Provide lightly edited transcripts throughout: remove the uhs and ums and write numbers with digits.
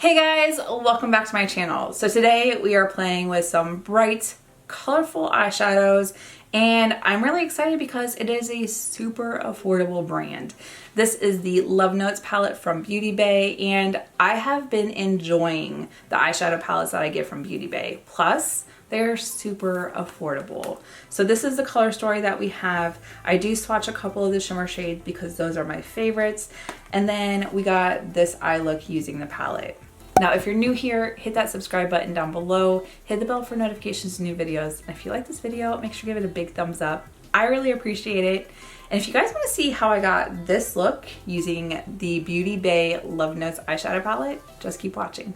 Hey guys, welcome back to my channel. So today we are playing with some bright, colorful eyeshadows, and I'm really excited because it is a super affordable brand. This is the Love Notes palette from Beauty Bay, and I have been enjoying the eyeshadow palettes that I get from Beauty Bay. Plus, they're super affordable. So this is the color story that we have. I do swatch a couple of the shimmer shades because those are my favorites. And then we got this eye look using the palette. Now, if you're new here, hit that subscribe button down below, hit the bell for notifications of new videos. And if you like this video, make sure to give it a big thumbs up. I really appreciate it. And if you guys want to see how I got this look using the Beauty Bay Love Notes eyeshadow palette, just keep watching.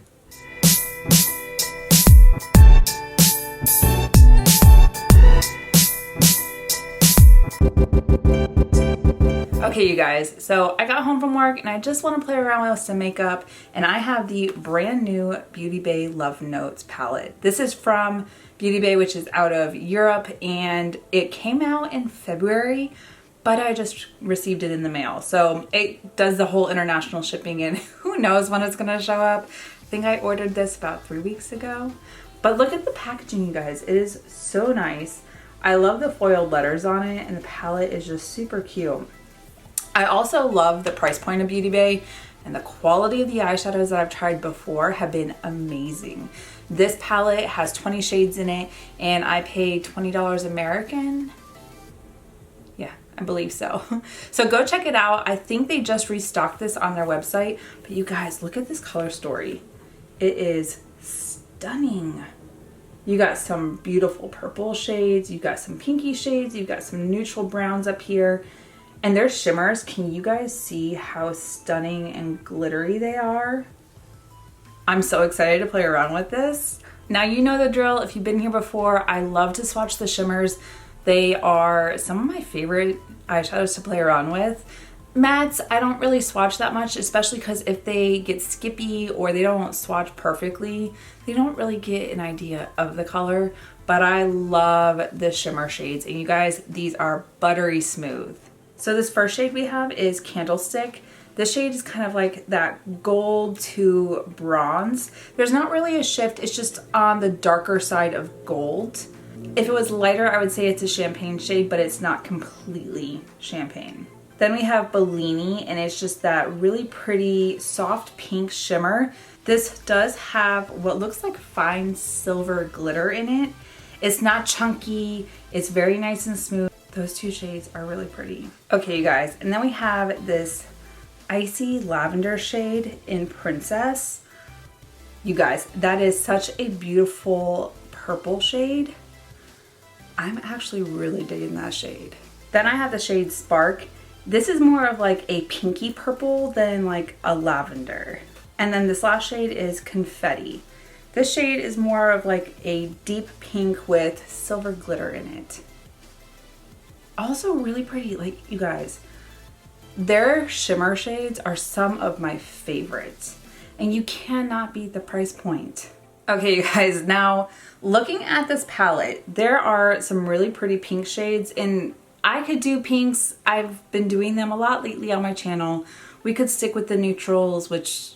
Okay, you guys, so I got home from work and I just want to play around with some makeup, and I have the brand new Beauty Bay Love Notes palette. This is from Beauty Bay, which is out of Europe, and it came out in February, but I just received it in the mail. So it does the whole international shipping, and who knows when it's gonna show up. I think I ordered this about 3 weeks ago. But look at the packaging, you guys. It is so nice. I love the foiled letters on it, and the palette is just super cute. I also love the price point of Beauty Bay, and the quality of the eyeshadows that I've tried before have been amazing. This palette has 20 shades in it, and I paid $20 American. Yeah, I believe so. So go check it out. I think they just restocked this on their website, but you guys, look at this color story. It is stunning. You got some beautiful purple shades, you got some pinky shades, you got some neutral browns up here. And their shimmers, can you guys see how stunning and glittery they are? I'm so excited to play around with this. Now you know the drill. If you've been here before, I love to swatch the shimmers. They are some of my favorite eyeshadows to play around with. Mattes, I don't really swatch that much, especially because if they get skippy or they don't swatch perfectly, they don't really get an idea of the color. But I love the shimmer shades, and you guys, these are buttery smooth. So this first shade we have is Candlestick. This shade is kind of like that gold to bronze. There's not really a shift, it's just on the darker side of gold. If it was lighter, I would say it's a champagne shade, but it's not completely champagne. Then we have Bellini, and it's just that really pretty soft pink shimmer. This does have what looks like fine silver glitter in it. It's not chunky, it's very nice and smooth. Those two shades are really pretty. Okay, you guys, and then we have this icy lavender shade in Princess. You guys, that is such a beautiful purple shade. I'm actually really digging that shade. Then I have the shade Spark. This is more of like a pinky purple than like a lavender. And then this last shade is Confetti. This shade is more of like a deep pink with silver glitter in it. Also really pretty, like you guys, their shimmer shades are some of my favorites, and you cannot beat the price point. Okay, you guys, now looking at this palette, there are some really pretty pink shades, and I could do pinks. I've been doing them a lot lately on my channel. We could stick with the neutrals, which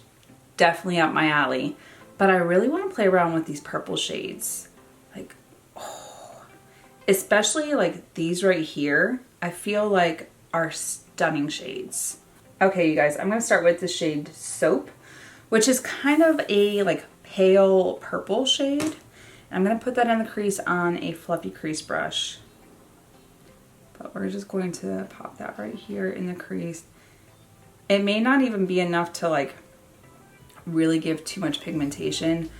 definitely up my alley, but I really want to play around with these purple shades. Like, especially like these right here, I feel like are stunning shades. Okay, you guys, I'm gonna start with the shade Soap, which is kind of a like pale purple shade. I'm gonna put that in the crease on a fluffy crease brush. But we're just going to pop that right here in the crease. It may not even be enough to like really give too much pigmentation,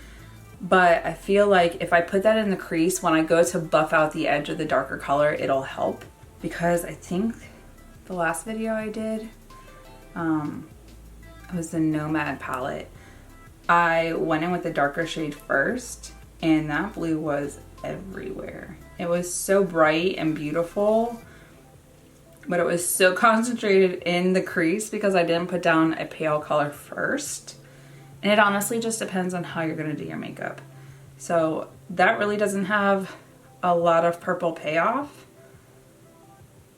but I feel like if I put that in the crease, when I go to buff out the edge of the darker color, it'll help. Because I think the last video I did, it was the Nomad palette. I went in with the darker shade first, and that blue was everywhere. It was so bright and beautiful, but it was so concentrated in the crease because I didn't put down a pale color first. And it honestly just depends on how you're gonna do your makeup. So that really doesn't have a lot of purple payoff.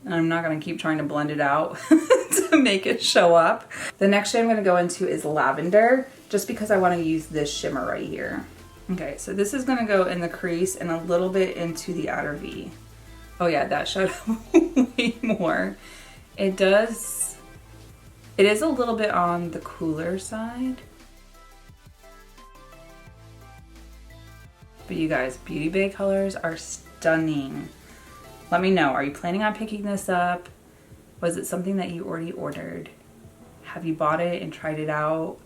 And I'm not gonna keep trying to blend it out to make it show up. The next shade I'm gonna go into is Lavender. just because I want to use this shimmer right here. Okay, so this is gonna go in the crease and a little bit into the outer V. Oh yeah, that showed way more. It is a little bit on the cooler side. But you guys, Beauty Bay colors are stunning. Let me know, are you planning on picking this up? Was it something that you already ordered? Have you bought it and tried it out?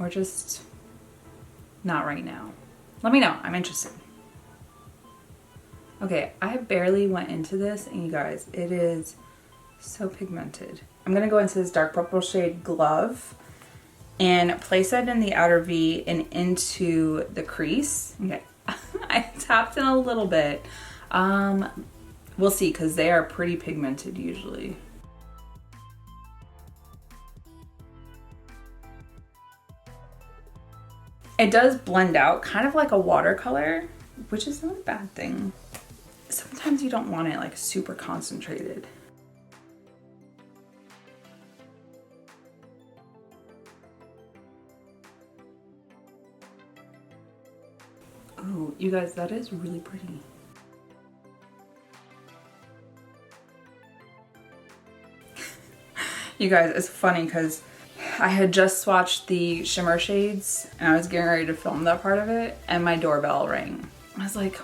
Or just not right now? Let me know, I'm interested. Okay, I barely went into this and you guys, it is so pigmented. I'm gonna go into this dark purple shade Glove and place that in the outer V and into the crease. Okay, I tapped in a little bit. We'll see, because they are pretty pigmented usually. It does blend out kind of like a watercolor, which is not a bad thing. Sometimes you don't want it like super concentrated. Oh, you guys, that is really pretty. You guys, it's funny because I had just swatched the shimmer shades and I was getting ready to film that part of it and my doorbell rang. I was like,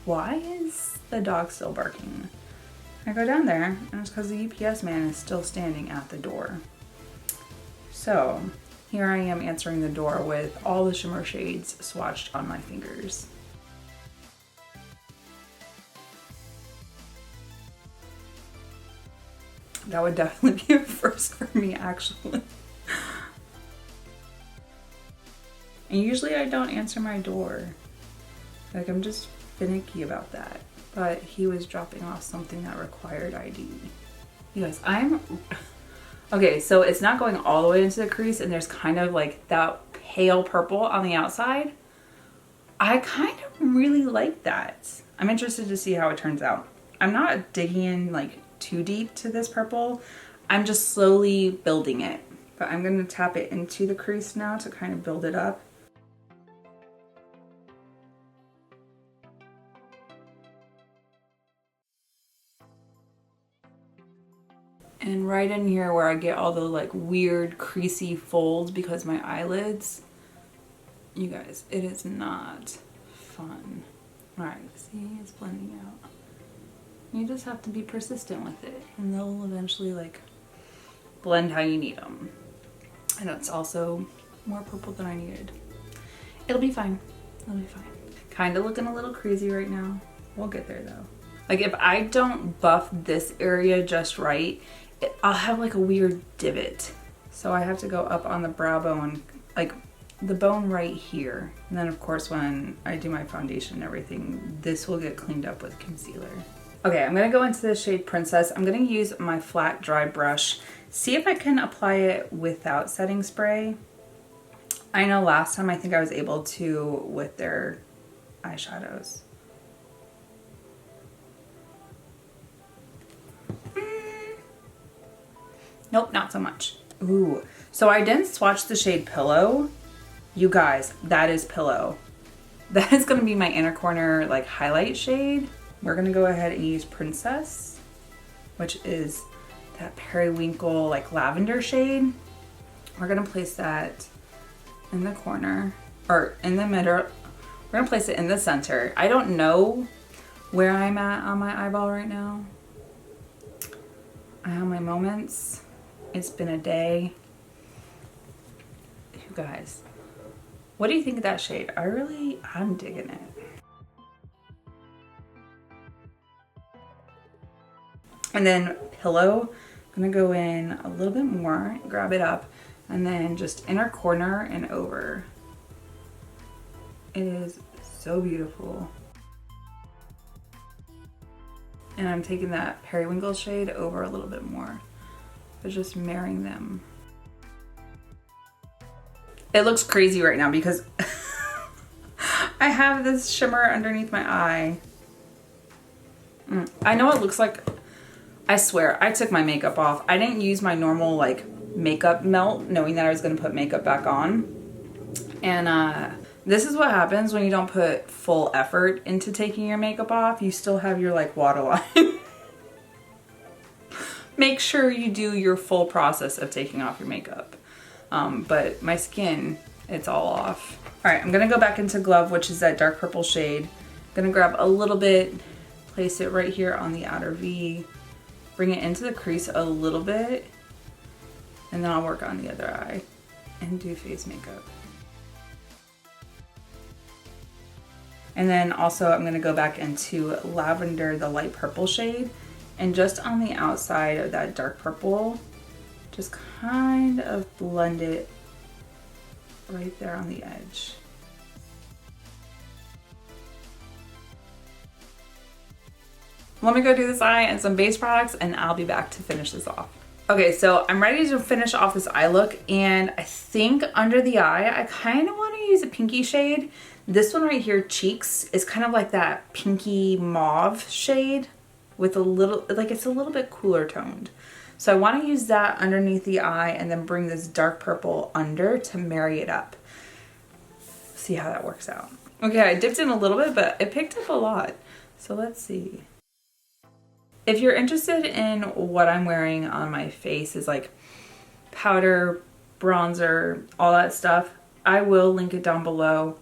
why is the dog still barking? I go down there and it's because the UPS man is still standing at the door. So here I am answering the door with all the shimmer shades swatched on my fingers. That would definitely be a first for me, actually. And usually I don't answer my door. Like, I'm just finicky about that. But he was dropping off something that required ID. You guys, okay, so it's not going all the way into the crease and there's kind of like that pale purple on the outside. I kind of really like that. I'm interested to see how it turns out. I'm not digging in like too deep to this purple. I'm just slowly building it. But I'm gonna tap it into the crease now to kind of build it up. And right in here where I get all the like weird creasy folds because my eyelids, you guys, it is not fun. All right, see, it's blending out. You just have to be persistent with it and they'll eventually like blend how you need them. And it's also more purple than I needed. It'll be fine, it'll be fine. Kind of looking a little crazy right now. We'll get there though. Like if I don't buff this area just right, I'll have like a weird divot. So I have to go up on the brow bone, like the bone right here. And then of course when I do my foundation and everything, this will get cleaned up with concealer. Okay, I'm gonna go into the shade Princess. I'm gonna use my flat dry brush. See if I can apply it without setting spray. I know last time I think I was able to with their eyeshadows. Nope, not so much. Ooh, so I didn't swatch the shade Pillow. You guys, that is Pillow. That is gonna be my inner corner like highlight shade. We're gonna go ahead and use Princess, which is that periwinkle like lavender shade. We're gonna place that in the corner or in the middle. We're gonna place it in the center. I don't know where I'm at on my eyeball right now. I have my moments. It's been a day. You guys, what do you think of that shade? I'm digging it. And then Pillow, I'm gonna go in a little bit more, grab it up, and then just inner corner and over. It is so beautiful. And I'm taking that periwinkle shade over a little bit more, but just marrying them. It looks crazy right now because I have this shimmer underneath my eye. I know it looks like, I swear, I took my makeup off. I didn't use my normal like makeup melt, knowing that I was going to put makeup back on. And this is what happens when you don't put full effort into taking your makeup off. You still have your like waterline. Make sure you do your full process of taking off your makeup. But my skin, it's all off. All right, I'm gonna go back into 𝐿𝐓, which is that dark purple shade. I'm gonna grab a little bit, place it right here on the outer V, bring it into the crease a little bit, and then I'll work on the other eye and do face makeup. And then also I'm gonna go back into Lavender, the light purple shade, and just on the outside of that dark purple, just kind of blend it right there on the edge. Let me go do this eye and some base products and I'll be back to finish this off. Okay, so I'm ready to finish off this eye look, and I think under the eye, I kind of want to use a pinky shade. This one right here, Cheeks, is kind of like that pinky mauve shade with a little, like it's a little bit cooler toned. So I want to use that underneath the eye and then bring this dark purple under to marry it up. See how that works out. Okay, I dipped in a little bit, but it picked up a lot. So let's see. If you're interested in what I'm wearing on my face is like powder, bronzer, all that stuff, I will link it down below.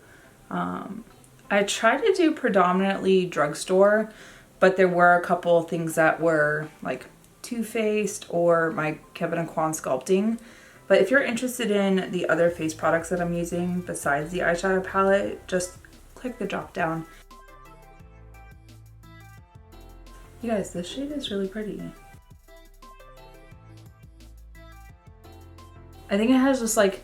I tried to do predominantly drugstore, but there were a couple things that were like Too Faced or my 𝐬𝐓𝐇 sculpting. But if you're interested in the other face products that I'm using besides the eyeshadow palette, just click the drop down. You guys, this shade is really pretty. I think it has just like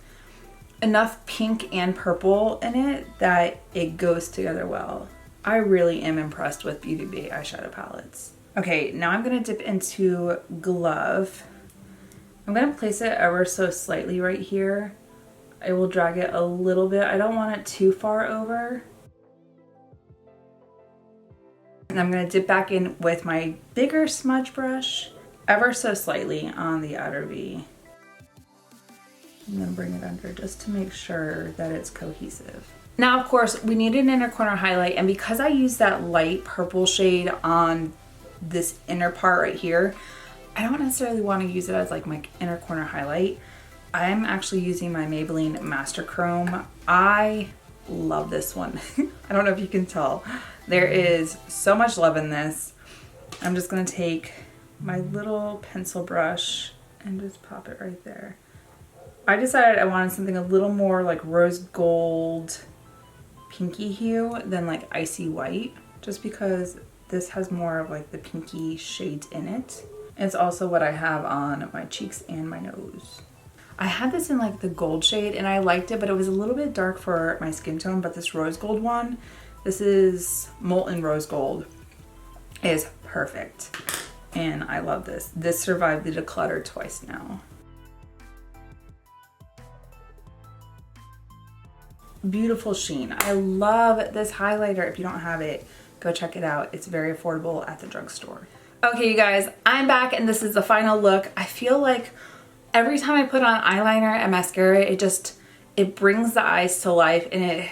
enough pink and purple in it that it goes together well. I really am impressed with Beauty Bay eyeshadow palettes. Okay, now I'm gonna dip into 𝐿𝐿𝐓. I'm gonna place it ever so slightly right here. I will drag it a little bit. I don't want it too far over. And I'm gonna dip back in with my bigger smudge brush, ever so slightly on the outer V. I'm gonna bring it under just to make sure that it's cohesive. Now, of course, we need an inner corner highlight, and because I used that light purple shade on this inner part right here, I don't necessarily want to use it as like my inner corner highlight. I'm actually using my Maybelline Master Chrome. I love this one. I don't know if you can tell. There is so much love in this. I'm just gonna take my little pencil brush and just pop it right there. I decided I wanted something a little more like rose gold, pinky hue than like icy white, just because this has more of like the pinky shades in it. It's also what I have on my cheeks and my nose. I had this in like the gold shade and I liked it, but it was a little bit dark for my skin tone. But this rose gold one, this is Molten Rose Gold, is perfect. And I love this. This survived the declutter twice now. Beautiful sheen. I love this highlighter. If you don't have it, go check it out. It's very affordable at the drugstore. Okay, you guys, I'm back and this is the final look. I feel like every time I put on eyeliner and mascara, it brings the eyes to life, and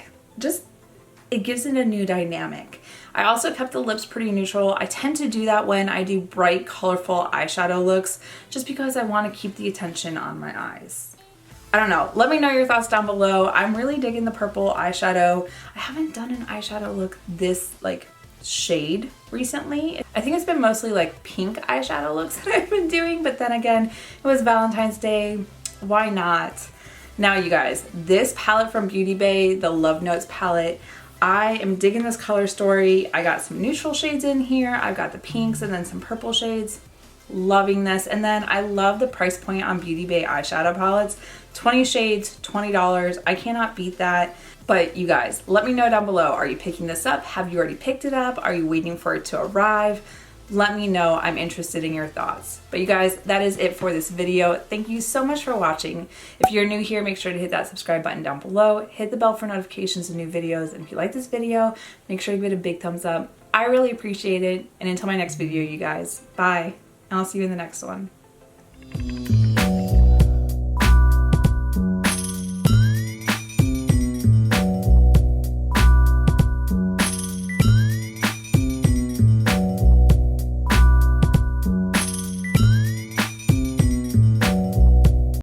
it gives it a new dynamic. I also kept the lips pretty neutral. I tend to do that when I do bright, colorful eyeshadow looks, just because I want to keep the attention on my eyes. I don't know. Let me know your thoughts down below. I'm really digging the purple eyeshadow. I haven't done an eyeshadow look this like shade recently. I think it's been mostly like pink eyeshadow looks that I've been doing, but then again, it was Valentine's Day. Why not? Now you guys, this palette from Beauty Bay, the Love Notes palette, I am digging this color story. I got some neutral shades in here. I've got the pinks and then some purple shades. Loving this. And then I love the price point on Beauty Bay eyeshadow palettes. 20 shades, $20. I cannot beat that. But you guys, let me know down below. Are you picking this up? Have you already picked it up? Are you waiting for it to arrive? Let me know. I'm interested in your thoughts. But you guys, that is it for this video. Thank you so much for watching. If you're new here, make sure to hit that subscribe button down below. Hit the bell for notifications of new videos. And if you like this video, make sure you give it a big thumbs up. I really appreciate it. And until my next video, you guys, bye. And I'll see you in the next one.